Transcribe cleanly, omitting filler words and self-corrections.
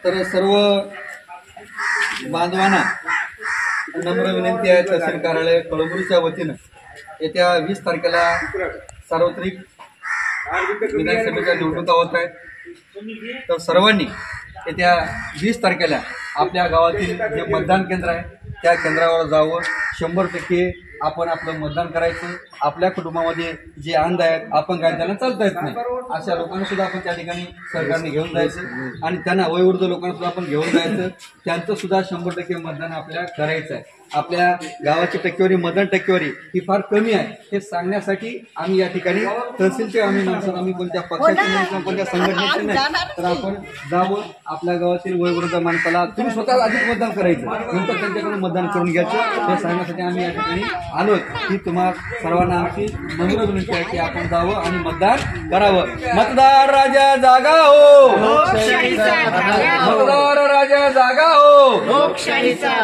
तर सर्व बांधवांना नम्र विनंती आहे, तहसील कार्यालय कळमनुरीच्या वतीनं येत्या 20 तारखेला सार्वत्रिक विधानसभेच्या निवडणुका होत आहेत। तर सर्वांनी येत्या 20 तारखेला आपल्या गावातील जे मतदान केंद्र आहे त्या केंद्रावर जावं। 100% आपण आपलं मतदान करायचं। आपल्या कुटुंबामध्ये जे अंध आहेत, आपण काय त्यांना चालता येत नाही, अशा लोकांना सुद्धा आपण त्या ठिकाणी सरकारने घेऊन जायचं आणि त्यांना वयोवृद्ध लोकांना सुद्धा आपण घेऊन जायचं। त्यांचं सुद्धा 100% मतदान आपल्याला करायचं आहे। आपल्या गावाची टक्केवारी, मतदान टक्केवारी ही फार कमी आहे, हे सांगण्यासाठी आम्ही या ठिकाणी तहसीलचे आम्ही माणसं, आम्ही कोणत्या पक्षाचे नाही, कोणत्या संघटनेचे नाही, तर आपण जावं आपल्या गावातील वयोवृद्ध माणसाला तुम्ही स्वतः अधिक मतदान करायचं, नंतर त्यांच्याकडून मतदान करून घ्यायचं, हे सांगण्यासाठी आम्ही या ठिकाणी आलो। ही तुम्हा सर्वांना आमची नम्र विनंती आहे की आपण जावं आणि मतदान करावं। मतदार राजा जागा हो, मतदार राजा जागा हो, लोकशाहीचा